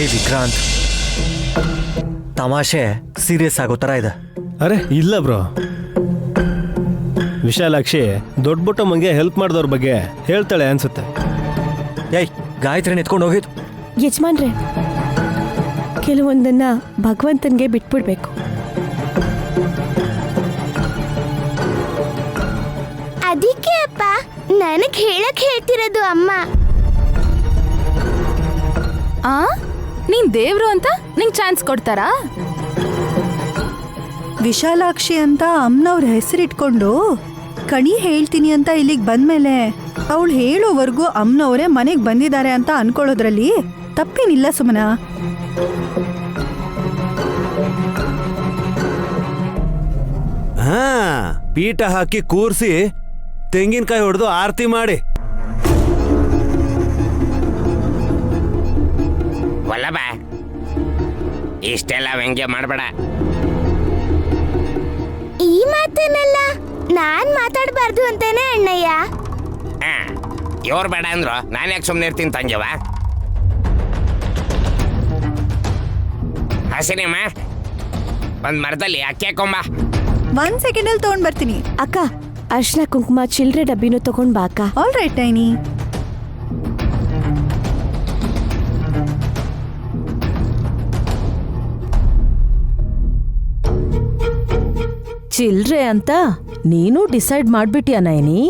ಏ ವಿಕ್ರಾಂತ್, ತಮಾಷೆ ಸೀರಿಯಸ್ ಆಗೋ ಥರ ಇದೆ. ಅರೆ ಇಲ್ಲ ಬ್ರೋ, ವಿಶಾಲಾಕ್ಷಿ ದೊಡ್ಡ ಬುಟ್ಟಮ್ಮಂಗೆ ಹೆಲ್ಪ್ ಮಾಡಿದವ್ರ ಬಗ್ಗೆ ಹೇಳ್ತಾಳೆ ಅನ್ಸುತ್ತೆ. ಏಯ್, ಗಾಯತ್ರಿನ ಎತ್ಕೊಂಡು ಹೋಗಿದ್ದು. ಯಜಮಾನ್ರೆ, ಕೆಲವೊಂದನ್ನ ಭಗವಂತನ್ಗೆ ಬಿಟ್ಬಿಡ್ಬೇಕು. ಅದಕ್ಕೆ ಅಪ್ಪ ನನಗ್ ಹೇಳಕ್ ಹೇಳ್ತಿರೋದು ಅಮ್ಮ. ನೀನ್ ದೇವ್ರು ಅಂತ ನಿಂಗ್ ಚಾನ್ಸ್ ಕೊಡ್ತಾರಾ? ವಿಶಾಲಾಕ್ಷಿ ಅಂತ ಅಮ್ಮನವ್ರ ಹೆಸರಿಟ್ಕೊಂಡು ಕಣಿ ಹೇಳ್ತೀನಿ ಅಂತ ಇಲ್ಲಿಗೆ ಬಂದ್ಮೇಲೆ ಅವಳು ಹೇಳೋವರೆಗೂ ಅಮ್ಮನವರೇ ಮನೆಗೆ ಬಂದಿದ್ದಾರೆ ಅಂತ ಅನ್ಕೊಳ್ಳೋದ್ರಲ್ಲಿ ತಪ್ಪೇನಿಲ್ಲ ಸುಮನ. ಹಾ, ಪೀಠ ಹಾಕಿ ಕೂರ್ಸಿ ತೆಂಗಿನಕಾಯಿ ಹೊಡೆದು ಆರತಿ ಮಾಡಿ. ವಲ್ಲಭ, ಇಷ್ಟೆಲ್ಲ ವ್ಯಂಗ್ಯ ಮಾಡಬೇಡ. ಈ ಮಾತನ್ನೆಲ್ಲ ನಾನ್ ಮಾತಾಡಬಾರ್ದು ಅಂತೇನೆ ಅಣ್ಣಯ್ಯ. ಇವ್ರು ಬೇಡ ಅಂದ್ರು ನಾನು ಯಾಕೆ ಸುಮ್ಮನೆ ಇರ್ತೀನಿ ತಂಜವ? ಹಸಿನಿಮ್ಮ, ಒಂದ್ ಮರದಲ್ಲಿ ಅಕ್ಕಿ ಹಾಕೊಂಬ. 1 ಸೆಕೆಂಡಲ್ಲಿ ತಗೊಂಡ್ ಬರ್ತೀನಿ. ಅಕ್ಕ, ಅರ್ಶನ ಕುಂಕುಮ ಚಿಲ್ಡ್ರೆ ಡಬ್ಬಿನೂ ತಗೊಂಡ್ ಬಾ ಅಕ್ಕ. All right tiny. ಚಿಲ್ಡ್ರೆ ಅಂತ ನೀನು ಡಿಸೈಡ್ ಮಾಡ್ಬಿಟ್ಯಾ ನಯನಿ?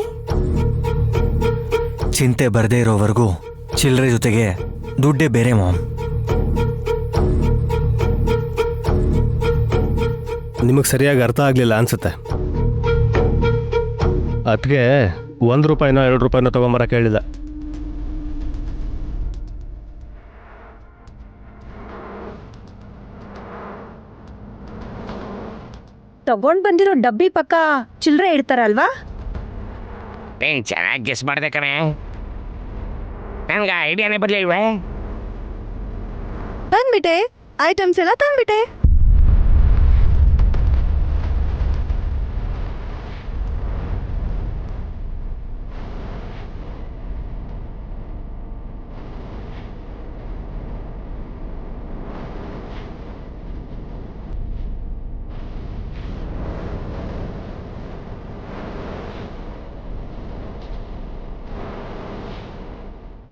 ಚಿಂತೆ ಬರದೇ ಇರೋವರೆಗೂ ಚಿಲ್ಲರೆ ಜೊತೆಗೆ ದುಡ್ಡೇ ಬೇರೆ ಮಾಮ್. ನಿಮಗೆ ಸರಿಯಾಗಿ ಅರ್ಥ ಆಗಲಿಲ್ಲ ಅನ್ಸುತ್ತೆ. ಅದಕ್ಕೆ 1 ರೂಪಾಯಿನೋ 2 ರೂಪಾಯಿನೋ ತಗೊಂಬರಕ್ಕೆ ಹೇಳಿದ. ತಗೊಂಡ್ ಬಂದಿರೋ ಡಬ್ಬಿ ಪಕ್ಕ ಚಿಲ್ಡ್ರೆ ಇಡ್ತಾರಲ್ವಾ? ಏನ್ ಚೆನ್ನಾಗಿ ಗೆಸ್ ಮಾಡ್ದೆ ಕಣೆ. ನನ್ಗೆ ಐಡಿಯಾನೇ ಬರ್ಲಿಲ್ವೇ? ತಂದ್ಬಿಟ್ಟೆ, ಐಟಮ್ಸ್ ಎಲ್ಲ ತಂದ್ಬಿಟ್ಟೆ.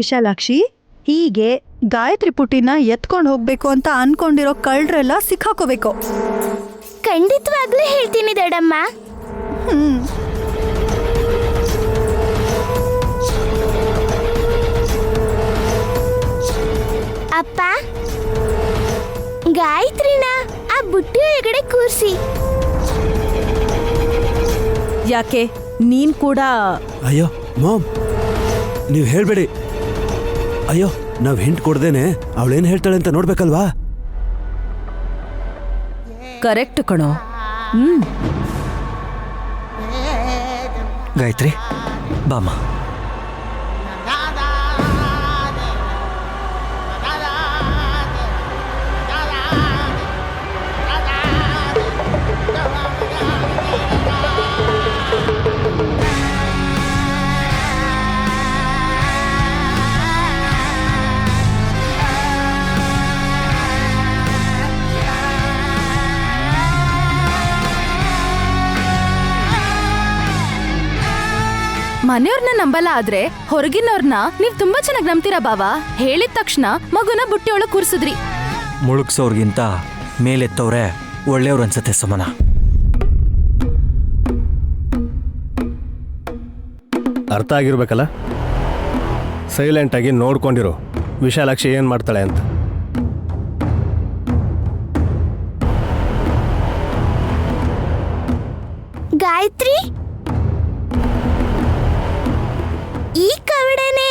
ವಿಶಾಲಾಕ್ಷಿ, ಹೀಗೆ ಗಾಯತ್ರಿ ಪುಟ್ಟಿನ ಎತ್ಕೊಂಡು ಹೋಗ್ಬೇಕು ಅಂತ ಅನ್ಕೊಂಡಿರೋ ಕಳ್ಳರೆಲ್ಲ ಸಿಕ್ಕಾಕೋಬೇಕು. ಖಂಡಿತವಾಗ್ಲೂ ಹೇಳ್ತೀನಿ ದೊಡ್ಡಮ್ಮ. ಅಪ್ಪ, ಗಾಯತ್ರಿನ ಆ ಬುಟ್ಟಿ ಒಳಗಡೆ ಕೂರ್ಸಿ. ಯಾಕೆ ನೀನ್ ಕೂಡ? ಅಯ್ಯೋ ಮಾಮ್, ನೀವು ಹೇಳ್ಬೇಡಿ. ಅಯ್ಯೋ, ನಾವ್ ಹಿಂಟ್ ಕೊಡ್ದೇನೆ ಅವಳೇನ್ ಹೇಳ್ತಾಳೆ ಅಂತ ನೋಡ್ಬೇಕಲ್ವಾ? ಕರೆಕ್ಟ್ ಕಣೋ. ಗಾಯತ್ರಿ, ಬಾಮ. ಮನೆಯವ್ರನ್ನ ನಂಬಲ್ಲ ಆದ್ರೆ ಹೊರಗಿನವ್ರನ್ನ ನೀವ್ ತುಂಬಾ ಚೆನ್ನಾಗಿ ನಂಬ್ತೀರಾ ಬಾವಾ. ಹೇಳಿದ ತಕ್ಷಣ ಮಗುನ ಬುಟ್ಟಿ ಒಳಗ್ ಕೂರ್ಸಿದ್ರಿ. ಮುಳುಗ್ಸೋರ್ಗಿಂತ ಮೇಲೆತ್ತವ್ರೆ ಒಳ್ಳೆಯವ್ರು ಅನ್ಸತ್ತೆ ಸುಮನ. ಅರ್ಥ ಆಗಿರ್ಬೇಕಲ್ಲ? ಸೈಲೆಂಟಾಗಿ ನೋಡ್ಕೊಂಡಿರು ವಿಶಾಲಾಕ್ಷಿ ಏನು ಮಾಡ್ತಾಳೆ ಅಂತ. ಗಾಯತ್ರಿ, ಈ ಕವಡೆನೆ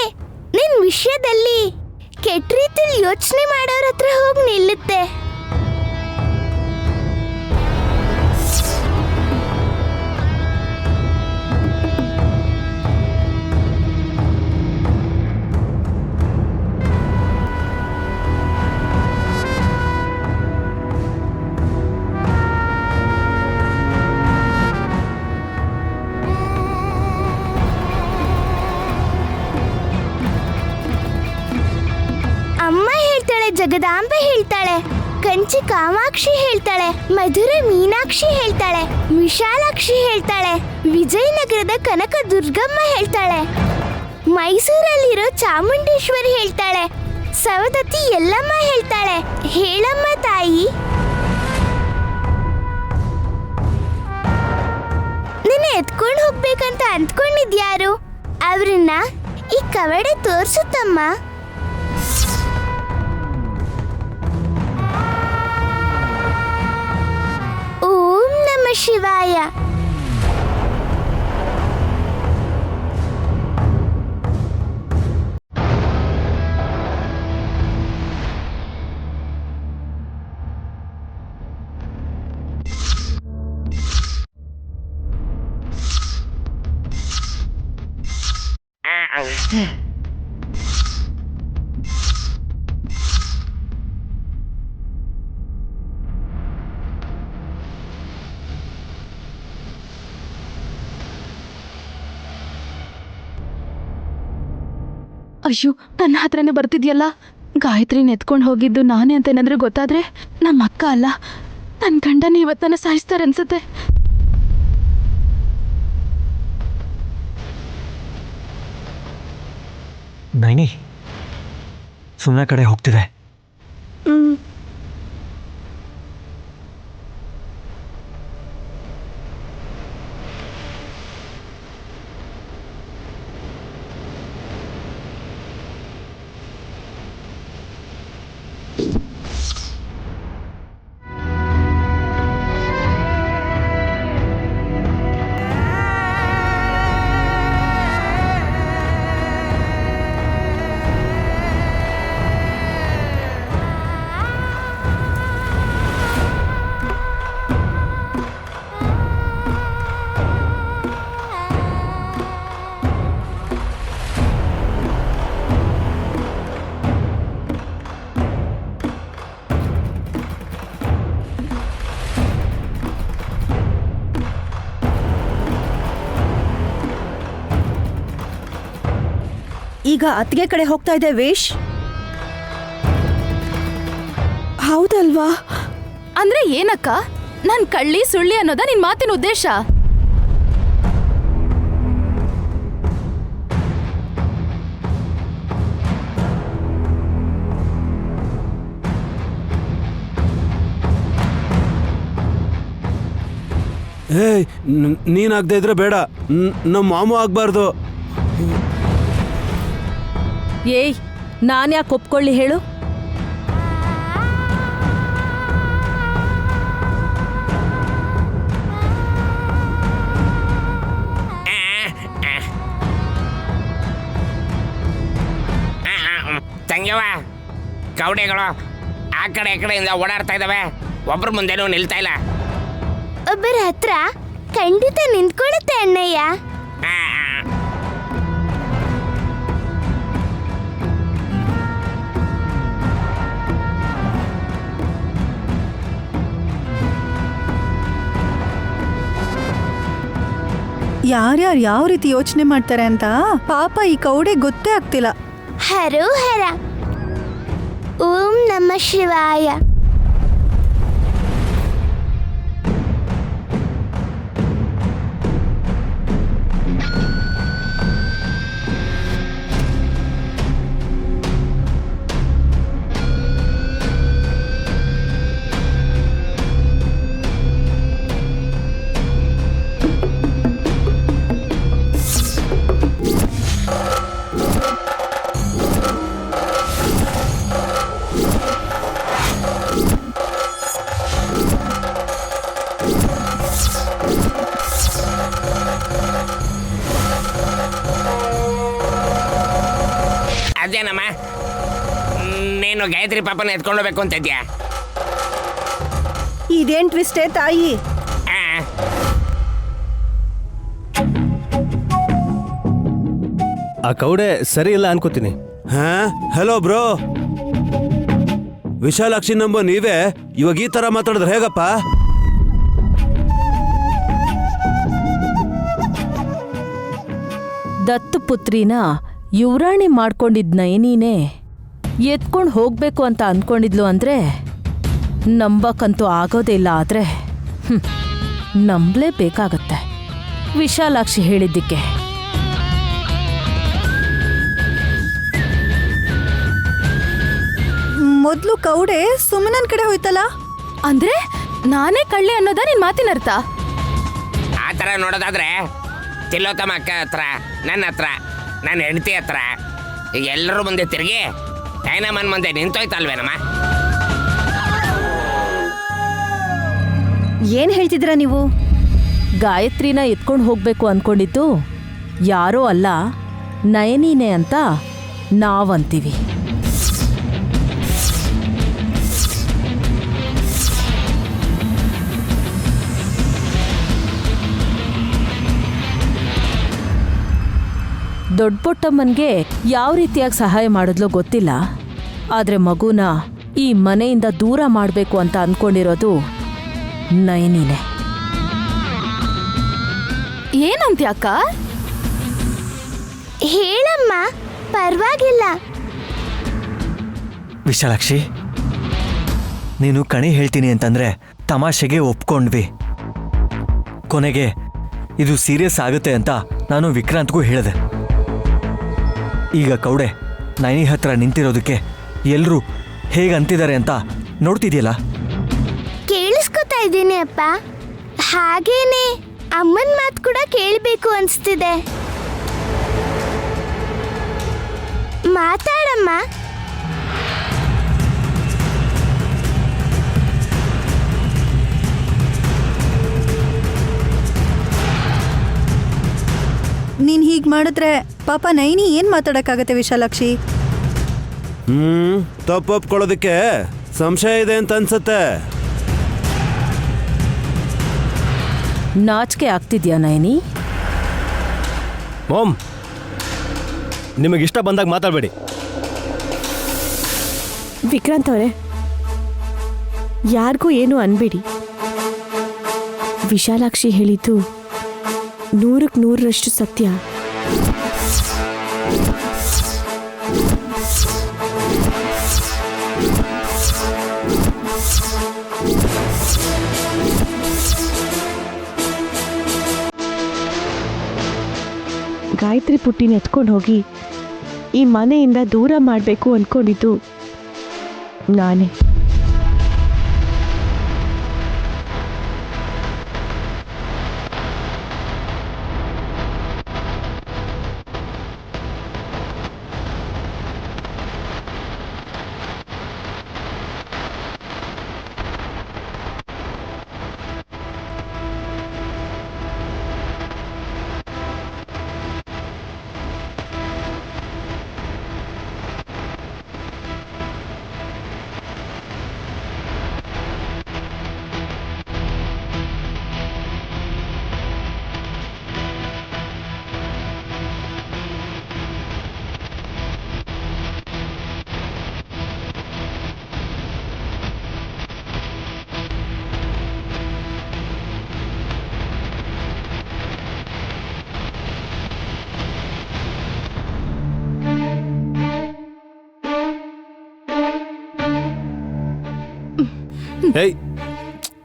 ನಿನ್ ವಿಷಯದಲ್ಲಿ ಕೆಟ್ಟ ರೀತಿಲಿ ಯೋಚನೆ ಮಾಡೋರ ಹತ್ರ ಹೋಗಿ ನಿಲ್ಲುತ್ತೆ. ಜಗದಾಂಬೆ ಹೇಳ್ತಾಳೆ, ಕಂಚಿ ಕಾಮಾಕ್ಷಿ ಹೇಳ್ತಾಳೆ, ಮಧುರೆ ಮೀನಾಕ್ಷಿ ಹೇಳ್ತಾಳೆ, ವಿಶಾಲಾಕ್ಷಿ ಹೇಳ್ತಾಳೆ, ವಿಜಯನಗರದ ಕನಕ ದುರ್ಗಮ್ಮ ಹೇಳ್ತಾಳೆ, ಮೈಸೂರಲ್ಲಿರೋ ಚಾಮುಂಡೇಶ್ವರಿ ಹೇಳ್ತಾಳೆ, ಸವದತ್ತಿ ಎಲ್ಲಮ್ಮ ಹೇಳ್ತಾಳೆ. ಹೇಳಮ್ಮ ತಾಯಿ. ನಿನ್ನ ಎತ್ಕೊಂಡು ಹೋಗ್ಬೇಕಂತ ಅಂದ್ಕೊಂಡಿದ್ಯಾರು? ಅವ್ರನ್ನ ಈ ಕವಡೆ ತೋರ್ಸುತ್ತಮ್ಮ. ಓಂ ನಮಃ ಶಿವಾಯ. ಅಯ್ಯೋ, ನನ್ನ ಹತ್ರನೇ ಬರ್ತಿದ್ಯಲ್ಲ. ಗಾಯತ್ರಿನ ಎತ್ಕೊಂಡು ಹೋಗಿದ್ದು ನಾನೇ ಅಂತ ಏನಾದ್ರೂ ಗೊತ್ತಾದ್ರೆ ನಮ್ಮ ಅಕ್ಕ ಅಲ್ಲ, ನನ್ನ ಗಂಡನೇ ಇವತ್ತು ನನ್ನ ಸಾಯಿಸ್ತಾರೆ ಅನ್ಸುತ್ತೆ. ನೈನಿ ಸುಮ್ಮನೆ ಕಡೆ ಹೋಗ್ತಿದೆ. ಈಗ ಅತ್ತಿಗೆ ಕಡೆ ಹೋಗ್ತಾ ಇದೆ ವೇಶ್. ಹೌದಲ್ವಾ? ಅಂದ್ರೆ ಏನಕ್ಕ? ನಾನ್ ಕಳ್ಳಿ ಸುಳ್ಳಿ ಅನ್ನೋದ ನಿನ್ ಮಾತಿನ ಉದ್ದೇಶ? ಏಯ್, ನೀನಾಗದೆ ಇದ್ರೆ ಬೇಡ, ನಮ್ಮ ಮಾಮು ಆಗ್ಬಾರ್ದು. ಏಯ್, ನಾನು ಯಾಕೆ ಒಪ್ಕೊಳ್ಳಿ ಹೇಳು? ತಂಗ್ಯವ, ಕವಡೆಗಳು ಆ ಕಡೆ ಈ ಕಡೆಯಿಂದ ಓಡಾಡ್ತಾ ಇದ್ದಾವೆ. ಒಬ್ರ ಮುಂದೆನೂ ನಿಲ್ತಾ ಇಲ್ಲ. ಒಬ್ಬರ ಹತ್ರ ಖಂಡಿತ ನಿಂತ್ಕೊಳ್ಳುತ್ತೆ ಅಣ್ಣಯ್ಯ. ಯಾರ್ಯಾರು ಯಾವ ರೀತಿ ಯೋಚನೆ ಮಾಡ್ತಾರೆ ಅಂತ ಪಾಪ ಈ ಕೌಡೆ ಗೊತ್ತೇ ಆಗ್ತಿಲ್ಲ. ಹರೋ ಹರ. ಓಂ ನಮಃ ಶಿವಾಯ. ಅದೇನಮ್ಮ, ನೀನು ಗಾಯತ್ರಿ ಪಾಪನ ಎತ್ಕೊಂಡೋಗ್ಬೇಕು ಅಂತ ಇದ್ಯಾ? ಇದೇನ್ ಟ್ವಿಸ್ಟೇ ತಾಯಿ? ಆ ಕೌಡೆ ಸರಿ ಇಲ್ಲ ಅನ್ಕೋತೀನಿ. ಹಾ, ಹಲೋ ಬ್ರೋ. ವಿಶಾಲಾಕ್ಷಿ ನಂಬೋ ನೀವೇ ಇವಾಗ ಈ ತರ ಮಾತಾಡಿದ್ರೆ ಹೇಗಪ್ಪ? ದತ್ತು ಪುತ್ರಿನ ಯುವರಾಣಿ ಮಾಡ್ಕೊಂಡಿದ್ನ ನೀನೇ? ಎತ್ಕೊಂಡು ಹೋಗ್ಬೇಕು ಅಂತ ಅನ್ಕೊಂಡಿದ್ಲು ಅಂದ್ರೆ ನಂಬಕ್ಕಂತೂ ಆಗೋದೇ ಇಲ್ಲ. ಆದ್ರೆ ನಂಬಲೇಬೇಕಾಗತ್ತೆ ವಿಶಾಲಾಕ್ಷಿ ಹೇಳಿದ್ದಕ್ಕೆ. ಮೊದ್ಲು ಕೌಡೆ ಸುಮ್ಮನನ್ ಕಡೆ ಹೋಯ್ತಲ್ಲ. ಅಂದ್ರೆ ನಾನೇ ಕಳ್ಳಿ ಅನ್ನೋದ ನಿನ್ ಮಾತಿನ ಅರ್ಥ? ಆ ಥರ ನೋಡೋದಾದ್ರೆ ತಿಲೋತ್ತಮ ಅಕ್ಕ ಹತ್ರ, ನನ್ನ ಹತ್ರ, ನನ್ನ ಹೆಂಡತಿ ಹತ್ರ ಈಗ ಎಲ್ಲರೂ ಮುಂದೆ ತಿರುಗಿ ಡೈನಮನ್ ಮುಂದೆ ನಿಂತೋಯ್ತಲ್ವೇನಮ್ಮ? ಏನ್ ಹೇಳ್ತಿದ್ರ ನೀವು? ಗಾಯತ್ರಿನ ಎತ್ಕೊಂಡು ಹೋಗ್ಬೇಕು ಅನ್ಕೊಂಡಿದ್ದು ಯಾರೋ ಅಲ್ಲ, ನಯನಿನೇ ಅಂತ ನಾವಂತೀವಿ. ದೊಡ್ಡಪುಟ್ಟಮ್ಮನ್ಗೆ ಯಾವ ರೀತಿಯಾಗಿ ಸಹಾಯ ಮಾಡಿದ್ಲೋ ಗೊತ್ತಿಲ್ಲ, ಆದ್ರೆ ಮಗುನ ಈ ಮನೆಯಿಂದ ದೂರ ಮಾಡಬೇಕು ಅಂತ ಅನ್ಕೊಂಡಿರೋದು ನಯನಿನೇ. ಏನಂತ್ಯ ಅಕ್ಕ? ಹೇಳಮ್ಮ, ಪರವಾಗಿಲ್ಲ. ವಿಶಾಲಾಕ್ಷಿ, ನೀನು ಕಣಿ ಹೇಳ್ತೀನಿ ಅಂತಂದ್ರೆ ತಮಾಷೆಗೆ ಒಪ್ಕೊಂಡ್ವಿ. ಕೊನೆಗೆ ಇದು ಸೀರಿಯಸ್ ಆಗುತ್ತೆ ಅಂತ ನಾನು ವಿಕ್ರಾಂತ್ಗೂ ಹೇಳಿದೆ. ಈಗ ಕೌಡೆ ನೈನಿ ಹತ್ರ ನಿಂತಿರೋದಕ್ಕೆ ಎಲ್ಲರೂ ಹೇಗೆ ಅಂತಿದ್ದಾರೆ ಅಂತ ನೋಡ್ತಿದ್ಯಲ್ಲ. ಕೇಳಿಸ್ಕೊತಾ ಇದ್ದೀನಿ ಅಪ್ಪ. ಹಾಗೇನೆ ಅಮ್ಮನ ಮಾತು ಕೂಡ ಕೇಳಬೇಕು ಅನಿಸ್ತಿದೆ. ಮಾತಾಡಮ್ಮ. ನೀನ್ ಹೀಗ್ ಮಾಡಿದ್ರೆ ಪಾಪ ನೈನಿ ಏನ್ ಮಾತಾಡಕ್ಕಾಗತ್ತೆ ವಿಶಾಲಾಕ್ಷಿ? ತಪ್ಪು ಒಪ್ಕೊಳ್ಳೋದಕ್ಕೆ ಸಂಶಯ ಇದೆ ಅಂತ ಅನ್ಸತ್ತೆ. ನಾಚಿಕೆ ಆಗ್ತಿದ್ಯಾ ನಯನಿ? ಮಾಮ್, ನಿಮಗಿಷ್ಟ ಬಂದಾಗ ಮಾತಾಡಬೇಡಿ. ವಿಕ್ರಾಂತ್ ಅವರೇ, ಯಾರಿಗೂ ಏನು ಅನ್ಬೇಡಿ. ವಿಶಾಲಾಕ್ಷಿ ಹೇಳಿದ್ದು 100ಕ್ಕೆ 100ರಷ್ಟು ಸತ್ಯ. ಗಾಯತ್ರಿ ಪುಟ್ಟಿನ ಎತ್ಕೊಂಡು ಹೋಗಿ ಈ ಮನೆಯಿಂದ ದೂರ ಮಾಡಬೇಕು ಅಂದ್ಕೊಂಡಿದ್ದು ನಾನೇ. ಏಯ್,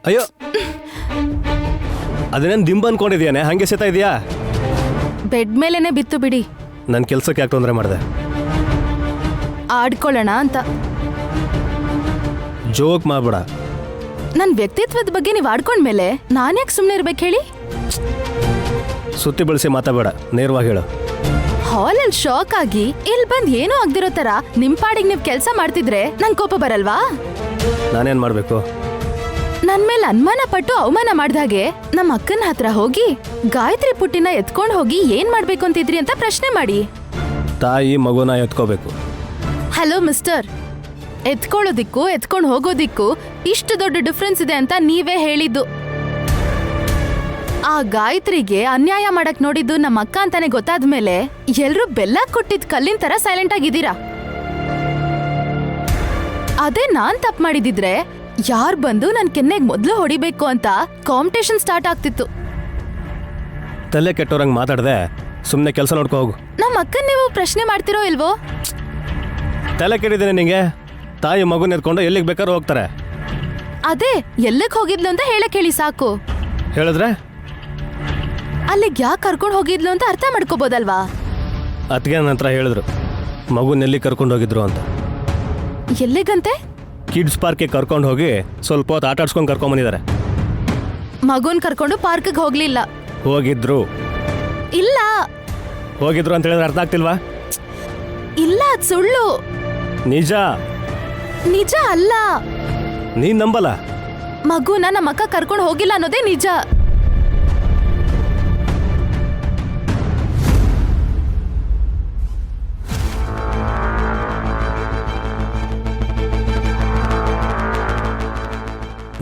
ಅಯ್ಯೋ, ಅದನ್ನೇನು ದಿಂಬ ಅನ್ಕೊಂಡಿದ್ಯಾನೆ ಹಂಗೆ ಸೆತಾ ಇದೆಯಾ? ಬೆಡ್ ಮೇಲೇನೆ ಬಿತ್ತು ಬಿಡಿ. ನನ್ನ ಕೆಲ್ಸಕ್ಕೆ ಯಾಕೆ ತೊಂದರೆ ಮಾಡಿದೆ? ಆಡ್ಕೊಳ್ಳೋಣ ಅಂತ. ಜೋಕ್ ಮಾಡ್ಬೇಡ. ನನ್ನ ವ್ಯಕ್ತಿತ್ವದ ಬಗ್ಗೆ ನೀವು ಆಡ್ಕೊಂಡ್ಮೇಲೆ ನಾನು ಯಾಕೆ ಸುಮ್ಮನೆ ಇರ್ಬೇಕು ಹೇಳಿ? ಸುತ್ತಿ ಬಳಸಿ ಮಾತಾಡಬೇಡ, ನೇರವಾಗಿ ಹೇಳು. ಹಾಲಲ್ಲಿ ಶಾಕ್ ಆಗಿ ಇಲ್ಲಿ ಬಂದು ಏನೂ ಆಗ್ದಿರೋ ತರ ನಿಮ್ ಪಾಡಿಗೆ ನೀವು ಕೆಲಸ ಮಾಡ್ತಿದ್ರೆ ನಂಗೆ ಕೋಪ ಬರಲ್ವಾ? ನಾನೇನು ಮಾಡಬೇಕು? ನನ್ ಮೇಲೆ ಅನುಮಾನ ಪಟ್ಟು ಅವಮಾನ ಮಾಡ್ದಾಗೆ ನಮ್ಮ ಅಕ್ಕನ ಹತ್ರ ಹೋಗಿ ಗಾಯತ್ರಿ ಪುಟ್ಟಿನ ಎತ್ಕೊಂಡು ಹೋಗಿ ಏನ್ ಮಾಡ್ಬೇಕು ಅಂತಿದ್ರಿ ಅಂತ ಪ್ರಶ್ನೆ ಮಾಡಿ. ತಾಯಿ ಮಗುನ ಎತ್ಕೋಬೇಕು. ಹಲೋ ಮಿಸ್ಟರ್, ಎತ್ಕೊಳ್ಳೋದಿಕ್ಕೂ ಎತ್ಕೊಂಡು ಹೋಗೋದಿಕ್ಕೂ ಇಷ್ಟು ದೊಡ್ಡ ಡಿಫ್ರೆನ್ಸ್ ಇದೆ ಅಂತ ನೀವೇ ಹೇಳಿದ್ದು. ಆ ಗಾಯತ್ರಿಗೆ ಅನ್ಯಾಯ ಮಾಡಕ್ ನೋಡಿದ್ದು ನಮ್ಮ ಅಕ್ಕ ಅಂತಾನೆ ಗೊತ್ತಾದ್ಮೇಲೆ ಎಲ್ರೂ ಬೆಲ್ಲ ಕೊಟ್ಟಿದ್ ಕಲ್ಲಿನ ತರ ಸೈಲೆಂಟ್ ಆಗಿದ್ದೀರಾ. ಅದೇ ನಾನ್ ತಪ್ಪು ಮಾಡಿದಿದ್ರೆ ಯಾರ್ ಬಂದು ನನ್ ಕೆನ್ನೆಗ್ ಮೊದ್ಲು ಹೊಡಿಬೇಕು ಅಂತ ಕಾಂಪಿಟೇಷನ್ ಸ್ಟಾರ್ಟ್ ಆಗ್ತಿತ್ತು. ತಲೆ ಕೆಟ್ಟೋರಂಗ್ ಮಾತಾಡ್ದೆ ಸುಮ್ಮನೆ ಕೆಲಸ ನೋಡ್ಕೋ ಹೋಗು. ನಮ್ಮ ಅಕ್ಕನ್ ನೀವು ಪ್ರಶ್ನೆ ಮಾಡ್ತಿರೋ ಇಲ್ವೋ? ತಲೆ ಕೆಡಿದ್ದೀನಿ ನಿಂಗೆ. ತಾಯಿ ಮಗುನ ಎತ್ಕೊಂಡು ಎಲ್ಲಿಗೆ ಬೇಕಾದ್ರೂ ಹೋಗ್ತಾರೆ. ಅದೇ ಎಲ್ಲಕ್ ಹೋಗಿದ್ಲು ಅಂತ ಹೇಳಕ್ ಹೇಳಿ ಸಾಕು. ಹೇಳಿದ್ರೆ ಅಲ್ಲಿಗೆ ಯಾಕೆ ಕರ್ಕೊಂಡು ಹೋಗಿದ್ಲು ಅಂತ ಅರ್ಥ ಮಾಡ್ಕೋಬೋದಲ್ವಾ? ಅತ್ತಿಗೆ ನನ್ನ ಹತ್ರ ಹೇಳಿದ್ರು ಮಗುನ ಎಲ್ಲಿ ಕರ್ಕೊಂಡು ಹೋಗಿದ್ರು ಅಂತ. ಎಲ್ಲಿಗಂತೆ? ಕಿಡ್ಸ್ ಪಾರ್ಕಿಗೆ ಕರ್ಕೊಂಡು ಹೋಗಿ ಸ್ವಲ್ಪ ಹೊತ್ತು ಆಟ ಆಡ್ಸ್ಕೊಂಡು ಕರ್ಕೊಂಬಂದಿದ್ದಾರೆ. ಮಗುನ್ ಕರ್ಕೊಂಡು ಪಾರ್ಕ್ಗೆ ಹೋಗ್ಲಿಲ್ಲ. ಹೋಗಿದ್ರು ಇಲ್ಲ ಹೋಗಿದ್ರು ಅಂತ ಹೇಳಿದ್ರೆ ಅರ್ಥ ಆಗ್ತಿಲ್ವಾ? ಇಲ್ಲ, ಅದ್ ಸುಳ್ಳು. ನಿಜ. ನಿಜ ಅಲ್ಲ. ನೀನ್ ನಂಬಲ್ಲ. ಮಗುನ ನಮ್ಮ ಅಕ್ಕ ಕರ್ಕೊಂಡು ಹೋಗಿಲ್ಲ ಅನ್ನೋದೇ ನಿಜ.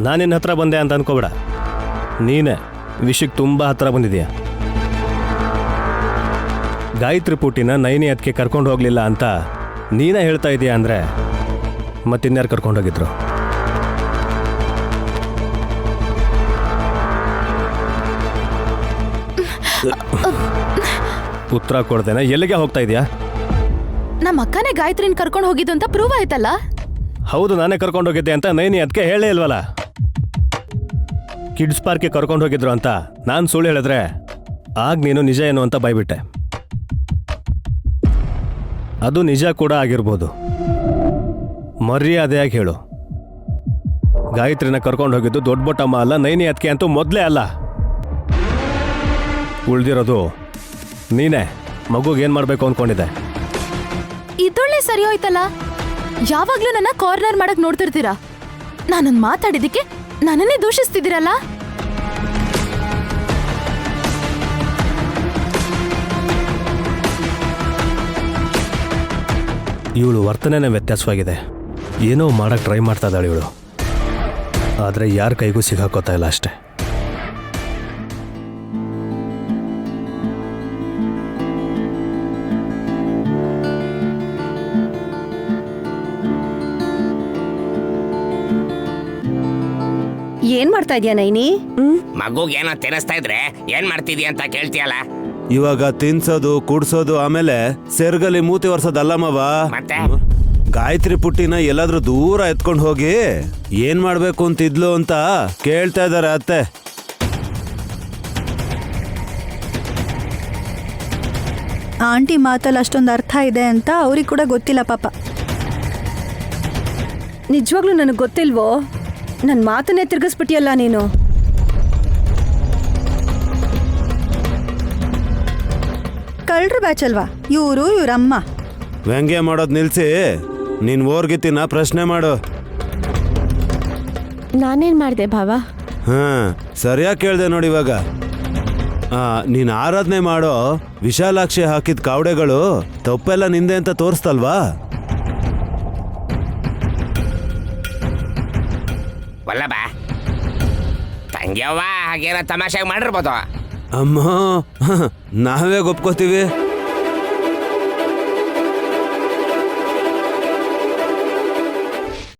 ನಾನಿನ್ನ ಹತ್ರ ಬಂದೆ ಅಂತ ಅನ್ಕೋಬೇಡ. ನೀನೇ ವಿಷಯಕ್ಕೆ ತುಂಬ ಹತ್ರ ಬಂದಿದೀಯ. ಗಾಯತ್ರಿ ಪುಟ್ಟಿನ ನೈನಿ ಅದಕ್ಕೆ ಕರ್ಕೊಂಡು ಹೋಗ್ಲಿಲ್ಲ ಅಂತ ನೀನೇ ಹೇಳ್ತಾ ಇದೀಯ ಅಂದರೆ ಮತ್ತಿನ್ಯಾರು ಕರ್ಕೊಂಡೋಗಿದ್ರು? ಉತ್ತರ ಕೊಡ್ದೇನೆ ಎಲ್ಲಿಗೆ ಹೋಗ್ತಾ ಇದೀಯಾ? ನಮ್ಮ ಅಕ್ಕನೇ ಗಾಯತ್ರಿನ ಕರ್ಕೊಂಡು ಹೋಗಿದ್ದು ಅಂತ ಪ್ರೂವ್ ಆಯ್ತಲ್ಲ. ಹೌದು, ನಾನೇ ಕರ್ಕೊಂಡೋಗಿದ್ದೆ ಅಂತ ನೈನಿ ಅದಕ್ಕೆ ಹೇಳೇ ಇಲ್ವಲ್ಲ. ಕಿಡ್ಸ್ ಪಾರ್ಕ್ಗೆ ಕರ್ಕೊಂಡು ಹೋಗಿದ್ರು ಅಂತ ನಾನು ಸುಳ್ಳು ಹೇಳಿದ್ರೆ ಆಗ ನೀನು ನಿಜ ಏನು ಅಂತ ಬಾಯ್ಬಿಟ್ಟೆ. ಅದು ನಿಜ ಕೂಡ ಆಗಿರ್ಬೋದು. ಮರ್ಯಾದೆಯಾಗಿ ಹೇಳು, ಗಾಯತ್ರಿನ ಕರ್ಕೊಂಡು ಹೋಗಿದ್ದು ದೊಡ್ಡ ಬೊಟ್ಟಮ್ಮ ಅಲ್ಲ, ನೈನಿ ಅದಕ್ಕೆ ಅಂತೂ ಮೊದಲೇ ಅಲ್ಲ. ಉಳ್ದಿರೋದು ನೀನೇ. ಮಗುಗೇನು ಮಾಡಬೇಕು ಅಂದ್ಕೊಂಡಿದ್ದೆ? ಇದೊಳ್ಳೆ ಸರಿ ಹೋಯ್ತಲ್ಲ. ಯಾವಾಗ್ಲೂ ನನ್ನ ಕಾರ್ನರ್ ಮಾಡಕ್ ನೋಡ್ತಿರ್ತೀರಾ. ನಾನೊಂದು ಮಾತಾಡಿದ್ದಕ್ಕೆ ನನ್ನನ್ನೇ ದೂಷಿಸ್ತಿದ್ದೀರಲ್ಲ. ಇವಳು ವರ್ತನೆನೇ ವ್ಯತ್ಯಾಸವಾಗಿದೆ. ಏನೋ ಮಾಡಕ್ಕೆ ಟ್ರೈ ಮಾಡ್ತಾ ಇದ್ದಾಳೆ ಇವಳು, ಆದರೆ ಯಾರ ಕೈಗೂ ಸಿಗಾಕೋತಾ ಇಲ್ಲ ಅಷ್ಟೇ. ಏನ್ ಮಾಡ್ತಾ ಇದೀಯ ನೈನಿ? ಮಗುಗೇನೋ ತಿನ್ನಿಸ್ತಾ ಇದ್ರೆ ಏನ್ ಮಾಡ್ತಿದ್ಯಾ ಅಂತ ಕೇಳ್ತೀಯಲ್ಲ. ಇವಾಗ ತಿನ್ಸೋದು ಕುಡ್ಸೋದು ಆಮೇಲೆ ಸೆರ್ಗಲಿ ಮೂತಿ ಒರ್ಸೋದಲ್ಲ ಮಾವ. ಮತ್ತೆ? ಗಾಯತ್ರಿ ಪುಟ್ಟಿನ ಎಲ್ಲಾದ್ರೂ ದೂರ ಎತ್ಕೊಂಡು ಹೋಗಿ ಏನ್ ಮಾಡ್ಬೇಕು ಅಂತಿದ್ಲು ಅಂತ ಕೇಳ್ತಾ ಇದಾರೆ ಅತ್ತೆ. ಆಂಟಿ ಮಾತಲ್ಲಿ ಅಷ್ಟೊಂದು ಅರ್ಥ ಇದೆ ಅಂತ ಅವ್ರಿಗೆ ಕೂಡ ಗೊತ್ತಿಲ್ಲ ಪಾಪ. ನಿಜವಾಗ್ಲೂ ನನಗೆ ಗೊತ್ತಿಲ್ವೋ? ನನ್ನ ಮಾತನ್ನೇ ತಿರ್ಗಿಸ್ಬಿಟ್ಟಿಯಲ್ಲ ನೀನು. ಕಳ್ರು ಬ್ಯಾಚ್ ಅಲ್ವಾ ಇವರು, ಇವ್ರಮ್ಮ. ವ್ಯಂಗ್ಯ ಮಾಡೋದು ನಿಲ್ಸಿ ನೀನ್ ಓರ್ಗಿತ್ತಿನ ಪ್ರಶ್ನೆ ಮಾಡು. ನಾನೇನ್ ಮಾಡ್ದೆ ಭಾವ? ಹಾ, ಸರಿಯಾಗಿ ಕೇಳ್ದೆ ನೋಡಿ. ಇವಾಗ ನೀನ್ ಆರಾಧನೆ ಮಾಡೋ ವಿಶಾಲಾಕ್ಷಿ ಹಾಕಿದ ಕಾವಡೆಗಳು ತಪ್ಪೆಲ್ಲ ನಿಂದೆ ಅಂತ ತೋರಿಸ್ತಲ್ವಾ? ವಲ್ಲಭ, ತಂಗ್ಯವ್ವ ಹಾಗೇನೋ ತಮಾಷೆಗೆ ಮಾಡಿರ್ಬೋದು. ಅಮ್ಮ, ನಾವೇ ಒಪ್ಕೋತೀವಿ.